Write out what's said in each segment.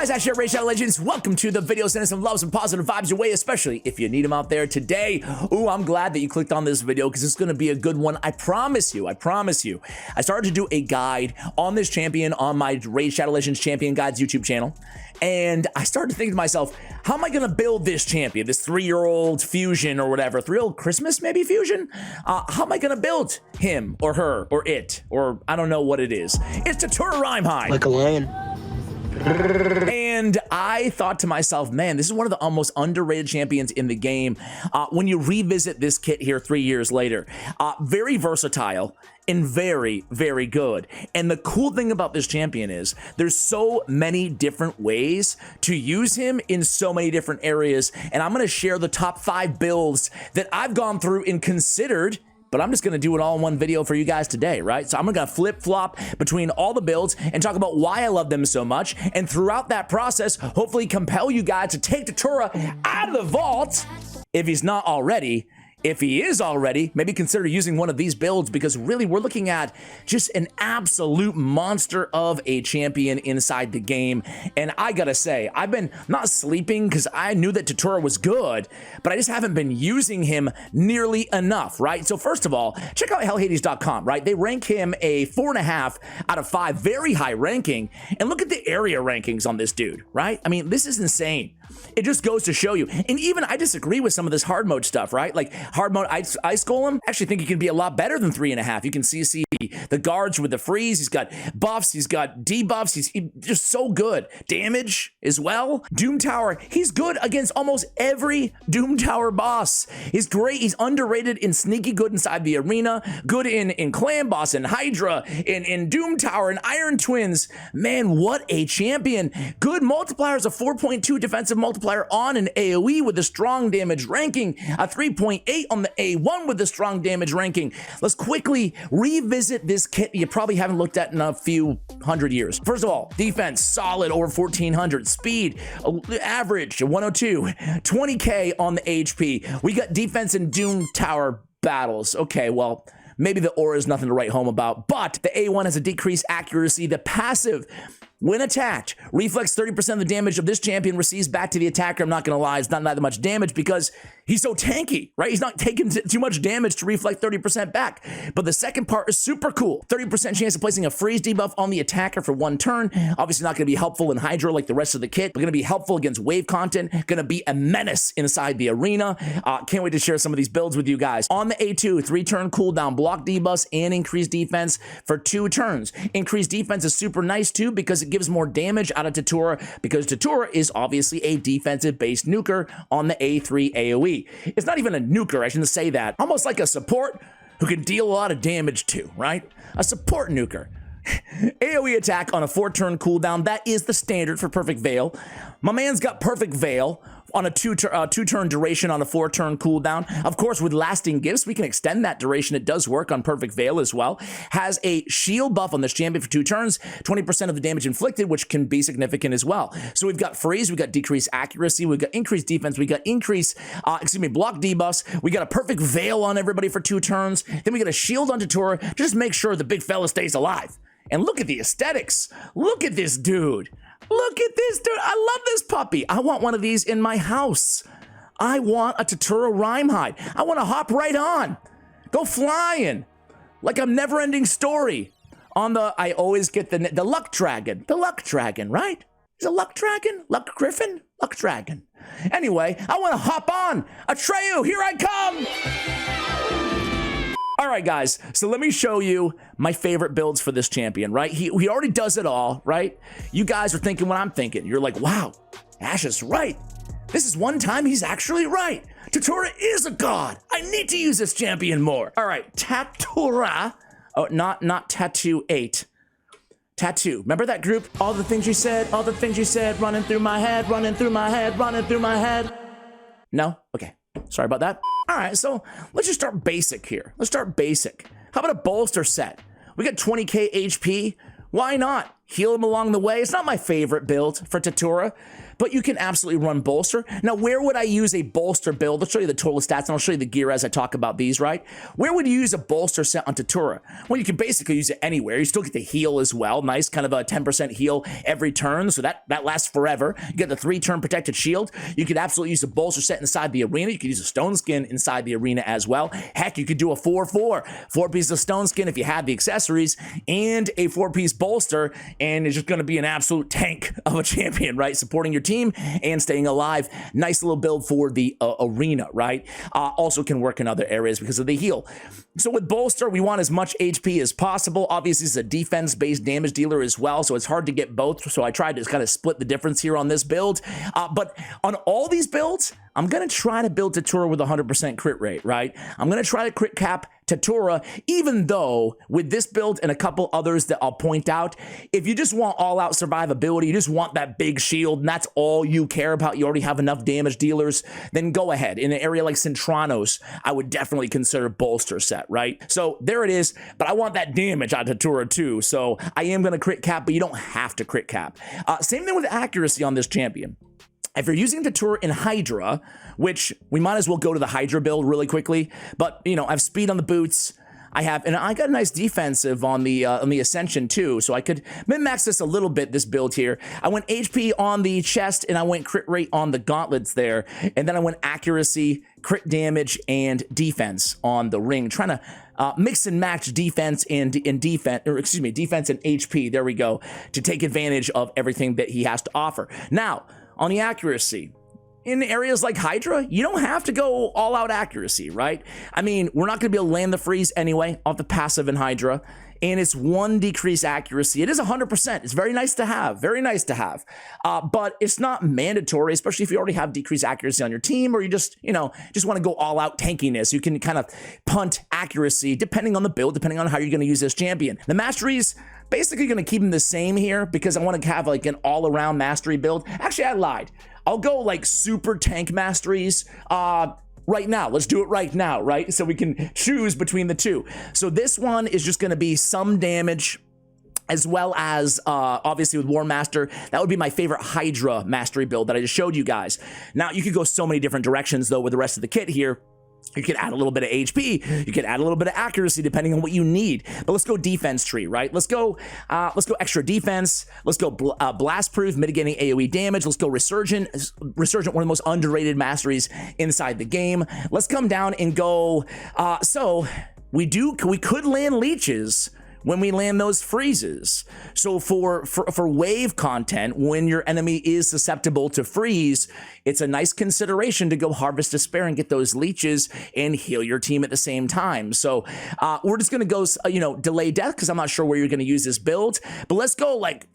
guys, Ash here, Raid Shadow Legends. Welcome to the video. Sending some love, some positive vibes your way, especially if you need them out there today. Ooh, I'm glad that you clicked on this video because it's going to be a good one. I promise you. I started to do a guide on this champion on my Raid Shadow Legends Champion Guides YouTube channel. And I started to think to myself, how am I going to build this champion, this 3-year-old fusion or whatever, 3-year-old Christmas maybe fusion? How am I going to build him or her or it, or I don't know what it is. It's Tatura Rhyme like a lion. And I thought to myself, man, this is one of the most underrated champions in the game. When you revisit this kit here 3 years later, very versatile and very, very good. And the cool thing about this champion is there's so many different ways to use him in so many different areas. And I'm going to share the top 5 builds that I've gone through and considered, but I'm just going to do it all in one video for you guys today, right? So I'm going to flip-flop between all the builds and talk about why I love them so much. And throughout that process, hopefully compel you guys to take Tatura out of the vault if he's not already. If he is already, maybe consider using one of these builds, because really we're looking at just an absolute monster of a champion inside the game. And I gotta say, I've been not sleeping because I knew that Tatura was good, but I just haven't been using him nearly enough, right? So first of all, check out hellhades.com, right? They rank him a 4.5 out of 5, very high ranking. And look at the area rankings on this dude, right? I mean, this is insane. It just goes to show you. And even I disagree with some of this hard mode stuff, right? Like hard mode Ice Golem, I actually think he can be a lot better than 3.5. You can see the guards with the freeze. He's got buffs. He's got debuffs. He's just so good. Damage as well. Doom Tower, he's good against almost every Doom Tower boss. He's great. He's underrated and sneaky good inside the arena. Good in Clan Boss and Hydra, in Doom Tower and Iron Twins. Man, what a champion. Good multipliers, a 4.2 defensive multiplier on an AoE with a strong damage ranking, a 3.8 on the A1 with a strong damage ranking. Let's quickly revisit this kit you probably haven't looked at in a few hundred years. First of all, defense, solid, over 1400. Speed, average, 102. 20k on the HP. We got defense in Doom Tower battles. Okay, well, maybe the aura is nothing to write home about, but the A1 has a decreased accuracy. The passive, when attacked, reflects 30% of the damage of this champion receives back to the attacker. I'm not going to lie, it's not that much damage because he's so tanky, right? He's not taking too much damage to reflect 30% back. But the second part is super cool. 30% chance of placing a freeze debuff on the attacker for 1 turn. Obviously not going to be helpful in Hydra like the rest of the kit, but going to be helpful against wave content. Going to be a menace inside the arena. Can't wait to share some of these builds with you guys. On the A2, 3-turn cooldown, block debuffs, and increased defense for 2 turns. Increased defense is super nice too because it gives more damage out of Tatura, because Tatura is obviously a defensive-based nuker on the A3 AoE. It's not even a nuker, I shouldn't say that. Almost like a support who can deal a lot of damage too, right? A support nuker. AoE attack on a 4-turn cooldown, that is the standard for Perfect Veil. My man's got Perfect Veil on a 2-turn duration on a 4-turn cooldown. Of course, with lasting gifts, we can extend that duration. It does work on Perfect Veil as well. Has a shield buff on this champion for 2 turns, 20% of the damage inflicted, which can be significant as well. So we've got freeze, we've got decreased accuracy, we've got increased defense, we got increased, block debuffs, we got a Perfect Veil on everybody for 2 turns, then we got a shield on Tatura to just make sure the big fella stays alive. And look at the aesthetics. Look at this dude. Look at this dude. I love this puppy. I want one of these in my house. I want a Tatura Rhyme. I want to hop right on. Go flying. Like a never-ending story. On the, I always get the Luck Dragon. The Luck Dragon, right? Is it Luck Dragon? Luck Griffin? Luck Dragon. Anyway, I want to hop on. Atreyu, here I come. All right, guys, so let me show you my favorite builds for this champion, right? He already does it all, right? You guys are thinking what I'm thinking. You're like, wow, Ash is right. This is one time he's actually right. Tatura is a god. I need to use this champion more. All right, Tatura. Oh, not Tattoo 8. Tattoo. Remember that group? All the things you said, running through my head, running through my head, running through my head. No? Okay. Sorry about that. All right, so let's just start basic here. Let's start basic. How about a bolster set? We got 20k HP. Why not? heal him along the way. It's not my favorite build for Tatura, but you can absolutely run bolster. Now, where would I use a bolster build? I'll show you the total stats, and I'll show you the gear as I talk about these, right? Where would you use a bolster set on Tatura? Well, you can basically use it anywhere. You still get the heal as well. Nice, kind of a 10% heal every turn, so that lasts forever. You get the 3-turn protected shield. You could absolutely use a bolster set inside the arena. You could use a stone skin inside the arena as well. Heck, you could do a 4-4. 4 pieces of stone skin if you had the accessories, and a 4-piece bolster, and it's just going to be an absolute tank of a champion, right? Supporting your team and staying alive. Nice little build for the arena, right? Also can work in other areas because of the heal. So with bolster, we want as much HP as possible. Obviously, it's a defense-based damage dealer as well, so it's hard to get both. So I tried to kind of split the difference here on this build. But on all these builds, I'm going to try to build Tatura with 100% crit rate, right? I'm going to try to crit cap Tatura, even though with this build and a couple others that I'll point out, if you just want all-out survivability, you just want that big shield, and that's all you care about, you already have enough damage dealers, then go ahead. In an area like Centranos, I would definitely consider bolster set, right? So there it is, but I want that damage on Tatura too, so I am going to crit cap, but you don't have to crit cap. Same thing with accuracy on this champion. If you're using Tatura in Hydra, which we might as well go to the Hydra build really quickly, but you know, I have speed on the boots. I got a nice defensive on the Ascension too, so I could min-max this a little bit, this build here. I went HP on the chest, and I went crit rate on the gauntlets there, and then I went accuracy, crit damage, and defense on the ring, trying to mix and match defense and defense, or excuse me, defense and HP, there we go, to take advantage of everything that he has to offer. Now, on the accuracy, in areas like Hydra, you don't have to go all out accuracy, right? I mean, we're not going to be able to land the freeze anyway off the passive in Hydra, and it's 1 decrease accuracy. It is 100%. It's very nice to have, but it's not mandatory, especially if you already have decreased accuracy on your team, or you just want to go all out tankiness. You can kind of punt accuracy depending on the build, depending on how you're going to use this champion. The masteries, basically going to keep them the same here because I want to have like an all-around mastery build. Actually, I lied. I'll go like super tank masteries right now. Let's do it right now, right? So we can choose between the two. So this one is just going to be some damage, as well as obviously with War Master. That would be my favorite Hydra mastery build that I just showed you guys. Now, you could go so many different directions though with the rest of the kit here. You can add a little bit of HP. You can add a little bit of accuracy depending on what you need. But let's go defense tree, right? Let's go extra defense. Let's go blast proof, mitigating AoE damage. Let's go resurgent. Resurgent, one of the most underrated masteries inside the game. Let's come down and go. So we could land leeches when we land those freezes. So for wave content, when your enemy is susceptible to freeze, it's a nice consideration to go Harvest Despair and get those leeches and heal your team at the same time. So we're just gonna go, delay death, because I'm not sure where you're gonna use this build, but let's go like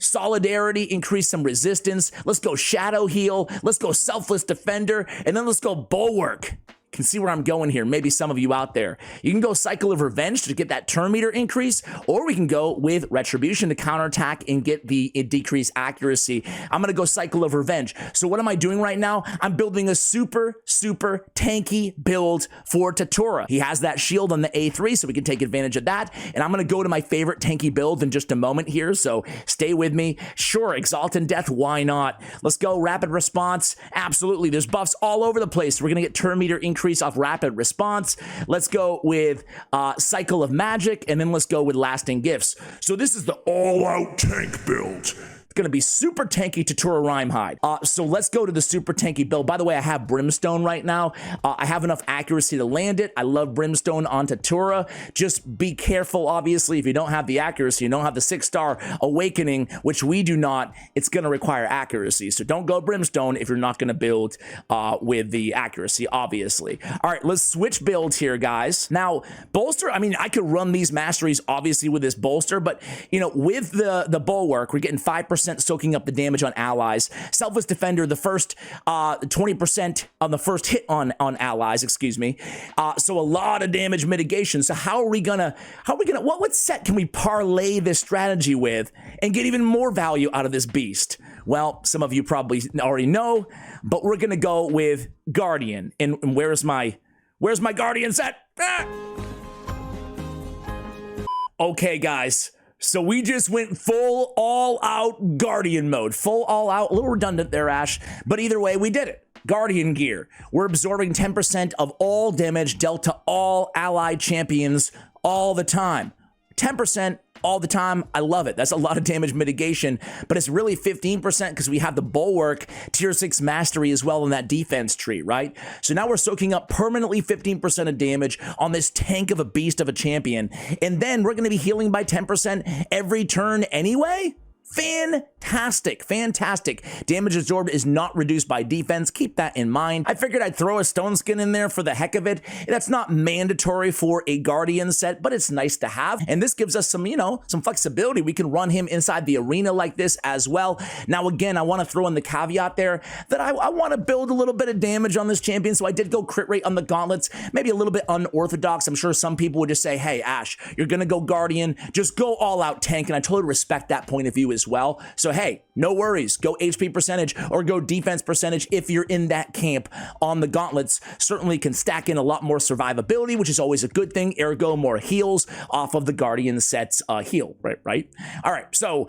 Solidarity, increase some resistance. Let's go Shadow Heal. Let's go Selfless Defender, and then let's go Bulwark. Can see where I'm going here. Maybe some of you out there. You can go Cycle of Revenge to get that turn meter increase, or we can go with Retribution to counterattack and get the decreased accuracy. I'm going to go Cycle of Revenge. So what am I doing right now? I'm building a super tanky build for Tatura. He has that shield on the A3, so we can take advantage of that. And I'm going to go to my favorite tanky build in just a moment here, so stay with me. Sure, Exalted Death, why not? Let's go Rapid Response. Absolutely, there's buffs all over the place. We're going to get turn meter increase off Rapid Response. Let's go with Cycle of Magic, and then let's go with Lasting Gifts. So this is the all-out tank build. It's going to be super tanky Tatura Rhymehide. So let's go to the super tanky build. By the way, I have Brimstone right now. I have enough accuracy to land it. I love Brimstone on Tatura. Just be careful, obviously, if you don't have the accuracy, you don't have the 6-star Awakening, which we do not, it's going to require accuracy. So don't go Brimstone if you're not going to build with the accuracy, obviously. All right, let's switch builds here, guys. Now, Bolster, I mean, I could run these masteries, obviously, with this Bolster, but, with the Bulwark, we're getting 5% soaking up the damage on allies. Selfless Defender, the first 20% on the first hit on allies, excuse me. So a lot of damage mitigation. So what set can we parlay this strategy with and get even more value out of this beast? Well, some of you probably already know, but we're gonna go with Guardian. And where's my Guardian set? Ah! Okay, guys. So we just went full all-out Guardian mode. Full all-out, a little redundant there, Ash, but either way, we did it. Guardian gear. We're absorbing 10% of all damage dealt to all allied champions all the time. 10% all the time. I love it. That's a lot of damage mitigation, but it's really 15% because we have the Bulwark tier 6 mastery as well in that defense tree, right? So now we're soaking up permanently 15% of damage on this tank of a beast of a champion, and then we're going to be healing by 10% every turn anyway? Fantastic, fantastic. Damage absorbed is not reduced by defense. Keep that in mind. I figured I'd throw a Stone Skin in there for the heck of it. That's not mandatory for a Guardian set, but it's nice to have. And this gives us some, you know, some flexibility. We can run him inside the arena like this as well. Now, again, I want to throw in the caveat there that I want to build a little bit of damage on this champion. So I did go crit rate on the gauntlets, maybe a little bit unorthodox. I'm sure some people would just say, hey, Ash, you're going to go Guardian, just go all out tank. And I totally respect that point of view as well. So hey, no worries. Go HP percentage or go defense percentage if you're in that camp on the gauntlets. Certainly can stack in a lot more survivability, which is always a good thing. Ergo, more heals off of the Guardian set's heal, right? All right, so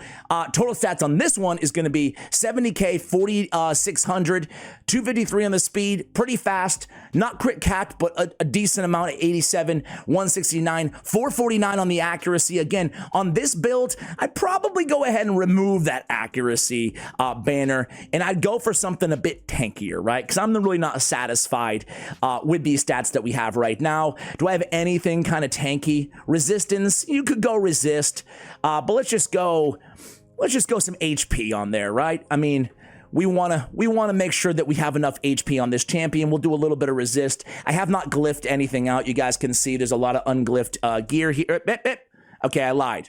total stats on this one is going to be 70k, 4600, 253 on the speed, pretty fast, not crit capped, but a decent amount at 87, 169, 449 on the accuracy. Again, on this build, I'd probably go ahead and remove that accuracy banner, and I'd go for something a bit tankier, right? Because I'm really not satisfied with these stats that we have right now. Do I have anything kind of tanky? Resistance, you could go resist, but let's just go some HP on there, right? I mean, we want to make sure that we have enough HP on this champion. We'll do a little bit of resist. I have not glyphed anything out. You guys can see there's a lot of unglyphed gear here. Okay, I lied.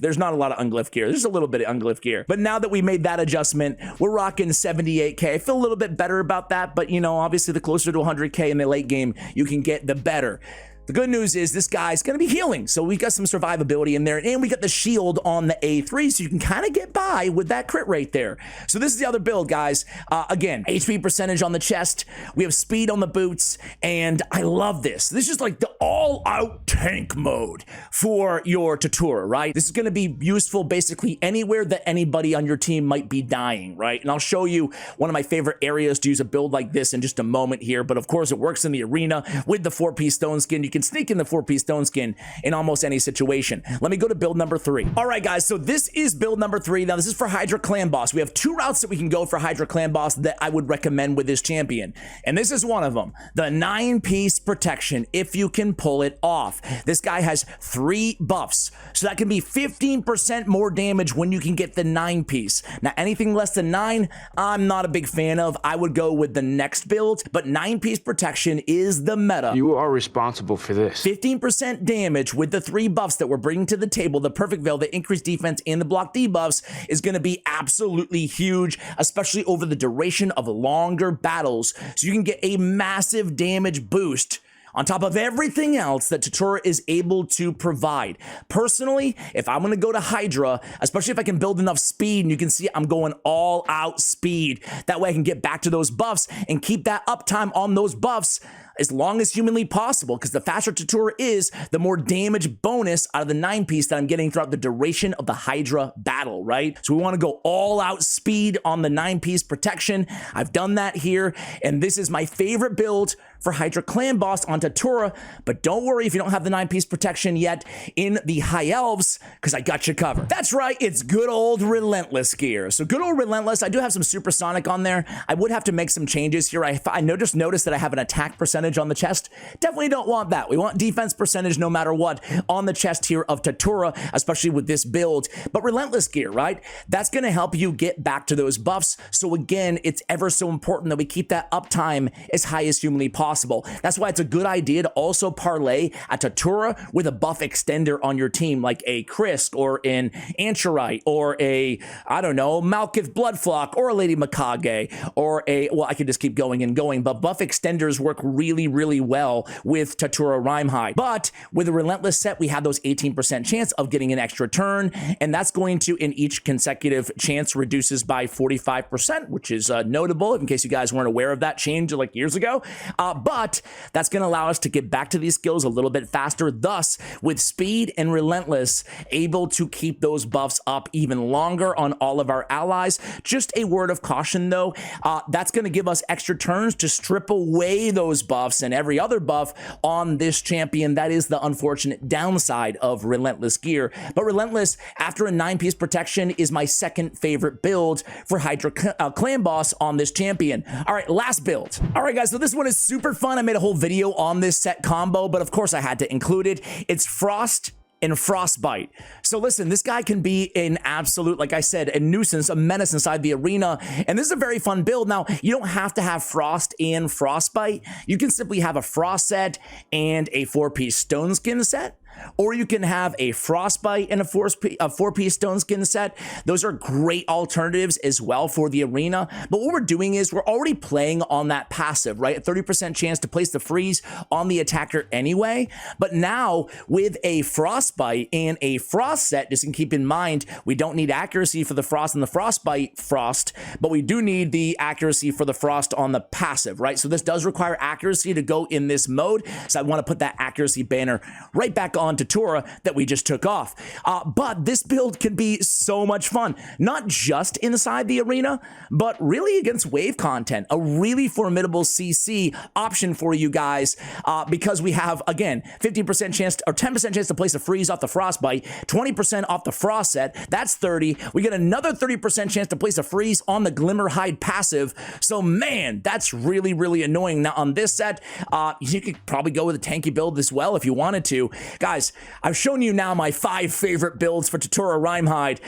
There's not a lot of unglyphed gear. There's a little bit of unglyphed gear. But now that we made that adjustment, we're rocking 78k. I feel a little bit better about that, but you know, obviously the closer to 100k in the late game you can get, the better. The good news is this guy's going to be healing, so we got some survivability in there, and we got the shield on the A3, so you can kind of get by with that crit rate there. So this is the other build, guys. Again, HP percentage on the chest, we have speed on the boots, and I love this. This is like the all-out tank mode for your Tatura, right? This is going to be useful basically anywhere that anybody on your team might be dying, right? And I'll show you one of my favorite areas to use a build like this in just a moment here, but of course it works in the arena with the 4-piece Stone Skin. You can sneak in the 4-piece Stone Skin in almost any situation. Let me go to build number 3. All right, guys, so this is build number 3. Now, this is for Hydra Clan Boss. We have 2 routes that we can go for Hydra Clan Boss that I would recommend with this champion, and this is one of them. The 9-piece protection, if you can pull it off. This guy has 3 buffs, so that can be 15% more damage when you can get the 9-piece. Now, anything less than 9, I'm not a big fan of. I would go with the next build, but 9-piece protection is the meta. You are responsible for this. 15% damage with the 3 buffs that we're bringing to the table, the Perfect Veil, the increased defense, and the block debuffs is going to be absolutely huge, especially over the duration of longer battles. So you can get a massive damage boost on top of everything else that Tatura is able to provide. Personally, if I'm gonna go to Hydra, especially if I can build enough speed, and you can see I'm going all out speed, that way I can get back to those buffs and keep that uptime on those buffs as long as humanly possible, because the faster Tatura is, the more damage bonus out of the 9-piece that I'm getting throughout the duration of the Hydra battle, right? So we want to go all out speed on the 9-piece protection. I've done that here, and this is my favorite build for Hydra Clan Boss on Tatura, but don't worry if you don't have the 9-piece protection yet in the High Elves, because I got you covered. That's right, it's good old Relentless gear. So good old Relentless, I do have some Supersonic on there. I would have to make some changes here. I just noticed that I have an attack percentage on the chest. Definitely don't want that. We want defense percentage no matter what on the chest here of Tatura, especially with this build. But Relentless gear, right? That's going to help you get back to those buffs. So again, it's ever so important that we keep that uptime as high as humanly possible. That's why it's a good idea to also parlay a Tatura with a buff extender on your team, like a Krisk or an Anchorite or a, I don't know, Malkith Bloodflock or a Lady Mikage or a, well, I could just keep going and going, but buff extenders work really well with Tatura Rhymehide. But with the Relentless set, we have those 18% chance of getting an extra turn, and that's going to, in each consecutive chance, reduces by 45%, which is notable in case you guys weren't aware of that change like years ago. but that's going to allow us to get back to these skills a little bit faster. Thus, with speed and relentless, able to keep those buffs up even longer on all of our allies. Just a word of caution though, that's going to give us extra turns to strip away those buffs and every other buff on this champion. That is the unfortunate downside of relentless gear. But relentless, after a 9-piece protection, is my second favorite build for Hydra clan boss on this champion. All right, last build. All right, guys, so this one is super fun. I made a whole video on this set combo, but of course I had to include it. It's Frost and Frostbite. So listen, this guy can be an absolute, like I said, a nuisance, a menace inside the arena. And this is a very fun build. Now, you don't have to have Frost and Frostbite. You can simply have a Frost set and a 4-piece Stone Skin set. Or you can have a Frostbite and a 4-piece Stone Skin set. Those are great alternatives as well for the arena. But what we're doing is we're already playing on that passive, right? A 30% chance to place the freeze on the attacker anyway. But now with a Frostbite and a Frost set, just keep in mind, we don't need accuracy for the Frost and the Frostbite Frost, but we do need the accuracy for the Frost on the passive, right? So this does require accuracy to go in this mode. So I want to put that accuracy banner right back on Tatura that we just took off. But this build can be so much fun, not just inside the arena, but really against wave content. A really formidable CC option for you guys because we have, again, 50% chance or 10% chance to place a freeze off the Frostbite, 20% off the Frost set. That's 30. We get another 30% chance to place a freeze on the Glimmerhide passive. So man, that's really, really annoying. Now on this set, you could probably go with a tanky build as well if you wanted to. Guys, I've shown you now my 5 favorite builds for Tatura Rhymehide.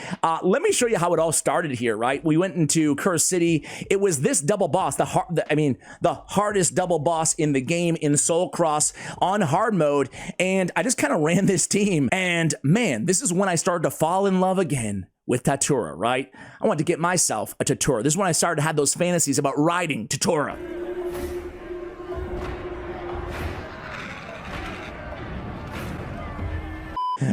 Let me show you how it all started here, right? We went into Curse City. It was this double boss, the hardest double boss in the game in Soul Cross on hard mode, and I just kind of ran this team, and man, this is when I started to fall in love again with Tatura, right? I wanted to get myself a Tatura. This is when I started to have those fantasies about riding Tatura.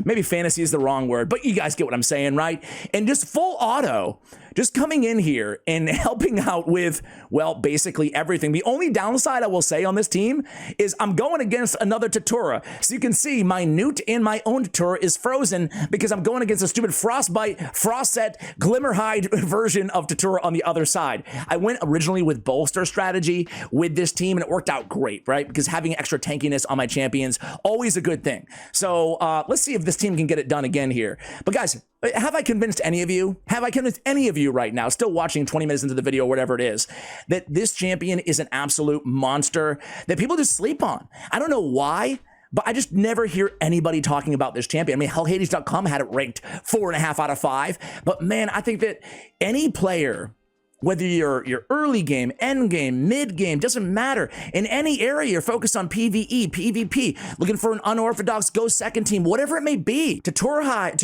Maybe fantasy is the wrong word, but you guys get what I'm saying, right? And just full auto, just coming in here and helping out with, well, basically everything. The only downside I will say on this team is I'm going against another Tatura. So you can see my Newt and my own Tatura is frozen because I'm going against a stupid Frostbite, Frost set, Glimmerhide version of Tatura on the other side. I went originally with bolster strategy with this team and it worked out great, right? Because having extra tankiness on my champions, always a good thing. So let's see if this team can get it done again here. But guys, have I convinced any of you? Have I convinced any of you right now, still watching 20 minutes into the video, whatever it is, that this champion is an absolute monster that people just sleep on? I don't know why, but I just never hear anybody talking about this champion. I mean, HellHades.com had it ranked 4.5 out of 5. But man, I think that any player, whether you're early game, end game, mid game, doesn't matter. In any area, you're focused on PvE, PvP, looking for an unorthodox go second team, whatever it may be. Taturhide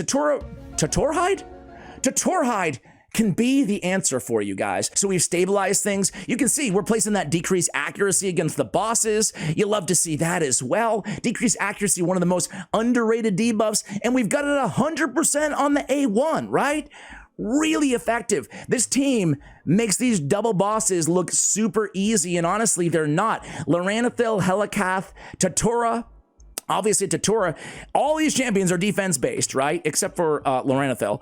can be the answer for you guys. So we've stabilized things. You can see we're placing that decreased accuracy against the bosses. You love to see that as well. Decreased accuracy, one of the most underrated debuffs, and we've got it 100% on the A1, right? Really effective. This team makes these double bosses look super easy, and honestly, they're not. Loranithil, Helikath, Tatura. Obviously, Tatura, all these champions are defense-based, right? Except for Loranithil.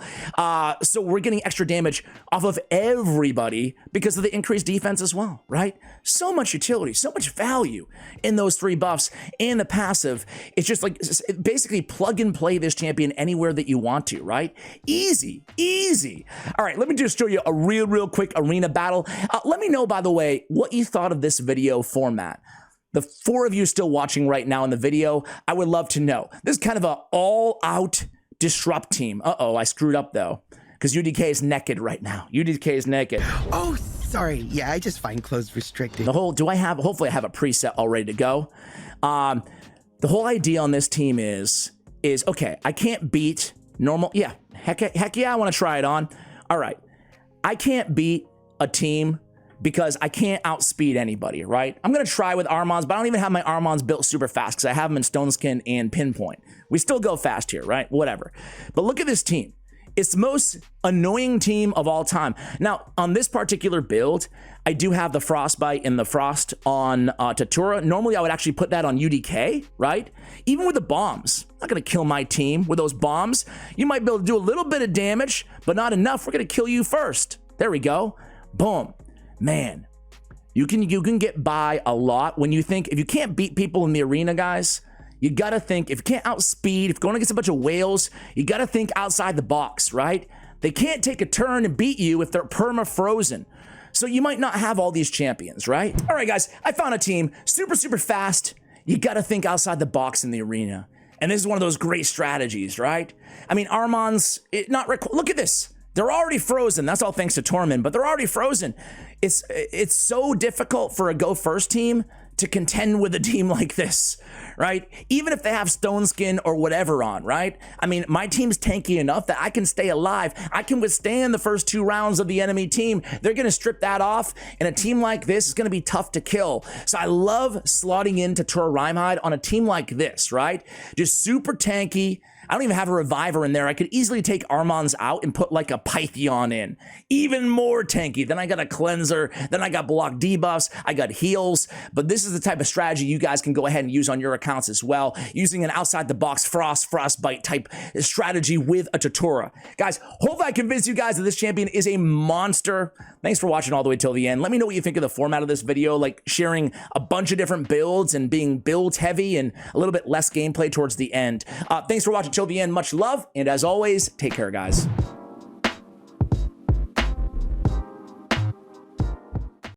So we're getting extra damage off of everybody because of the increased defense as well, right? So much utility, so much value in those 3 buffs and the passive. It's just like basically plug and play this champion anywhere that you want to, right? Easy, easy. All right, let me just show you a real quick arena battle. Let me know, by the way, what you thought of this video format. The 4 of you still watching right now in the video, I would love to know. This is kind of an all-out disrupt team. Uh-oh, I screwed up though, because UDK is naked right now. UDK is naked. Oh, sorry. Yeah, I just find clothes restricted. Hopefully I have a preset all ready to go. The whole idea on this team is okay, I can't beat normal. Yeah, heck yeah, I want to try it on. All right, I can't beat a team because I can't outspeed anybody, right? I'm gonna try with Armons, but I don't even have my Armons built super fast because I have them in Stone Skin and Pinpoint. We still go fast here, right? Whatever. But look at this team. It's the most annoying team of all time. Now, on this particular build, I do have the Frostbite and the Frost on Tatura. Normally, I would actually put that on UDK, right? Even with the bombs. I'm not going to kill my team with those bombs. You might be able to do a little bit of damage, but not enough. We're going to kill you first. There we go. Boom. Man, you can get by a lot when you think, if you can't beat people in the arena, guys, you got to think, if you can't outspeed, if you're going against a bunch of whales, you got to think outside the box, right? They can't take a turn and beat you if they're perma-frozen. So you might not have all these champions, right? All right, guys, I found a team super, super fast. You got to think outside the box in the arena. And this is one of those great strategies, right? I mean, Armon's look at this. They're already frozen. That's all thanks to Tormund, but they're already frozen. It's so difficult for a Go First team to contend with a team like this, right? Even if they have Stone Skin or whatever on, right? I mean, my team's tanky enough that I can stay alive. I can withstand the first 2 rounds of the enemy team. They're gonna strip that off, and a team like this is gonna be tough to kill. So I love slotting into Tura Rhymehide on a team like this, right? Just super tanky. I don't even have a reviver in there. I could easily take Armon's out and put like a Pythion in. Even more tanky. Then I got a cleanser. Then I got block debuffs. I got heals. But this is the type of strategy you guys can go ahead and use on your accounts as well, using an outside the box Frostbite type strategy with a Tatura. Guys, hopefully I convinced you guys that this champion is a monster. Thanks for watching all the way till the end. Let me know what you think of the format of this video, like sharing a bunch of different builds and being build heavy and a little bit less gameplay towards the end. Thanks for watching till the end. Much love. And as always, take care, guys.